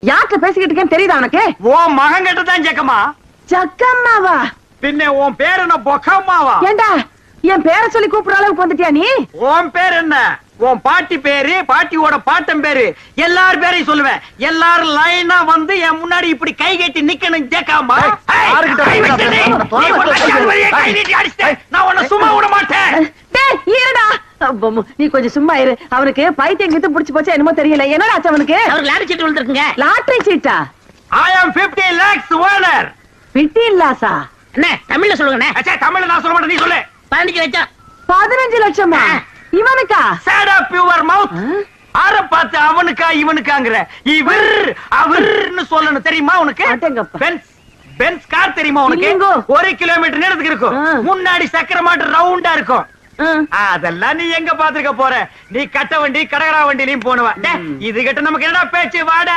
யார்கிட்ட பேசிக்கிட்டு இருக்கேன்னு தெரியுதா உனக்கு? ஓ மகன் கிட்டதான் ஜக்கம்மா. ஜக்கம்மாவா? பின்ன உன் பேர் என்ன பொக்கம்மாவா? ஏண்டா என் பேரை சொல்லி கூப்பிடுற அளவுக்கு வந்துட்டியா நீ? உன் பேர் என்ன? உன் பாட்டி பேரு, பாட்டியோட பாட்டன் பேரு, எல்லார் பேரையும் சொல்லுவேன். எல்லாரும் லைனா வந்து என் முன்னாடி இப்படி கை கட்டி நிக்கணும் ஜக்கம்மா. நான் உன்னை சும்மா விட மாட்டேன். இருடா, நீ கொஞ்சம் சும்மா இரு. அவனுக்கு பைத்தியம் கித்து புடிச்சு போச்சா என்னமோ தெரியல. என்னடா ஆச்சு அவனுக்கு? அவருக்கு லாட்டரி சீட்டு விழுந்திருக்குங்க. லாட்டரி சீட்டா? I am 50 lakhs owner. 50 லாஸா? அண்ணே தமிழ்ல சொல்லுங்கண்ணே. அச்சா தமிழ்ல நான் சொல்ல மாட்டேன், நீ சொல்லு. 15 லட்சம். 15 லட்சமா? இவனுக்கா? Shut up your mouth. ஆற பார்த்து அவனுக்கா இவனுக்காங்கற. இவர் அவர்னு சொல்லணும் தெரியுமா உனக்கு? அடேங்கப்பா. பென்ஸ் கார் தெரியுமா உனக்கு? இல்லைங்கோ. 1 கிலோமீட்டர் நீளத்துக்கு இருக்கும். முன்னாடி சக்கர மாட்டு ரவுண்டா இருக்கும். அதெல்லாம் நீ எங்க பாத்துக்க போற? நீ கட்ட வண்டி கடகரா வண்டிலையும் போனவ. இது கிட்ட நமக்கு என்னடா பேச்சு? வாடா.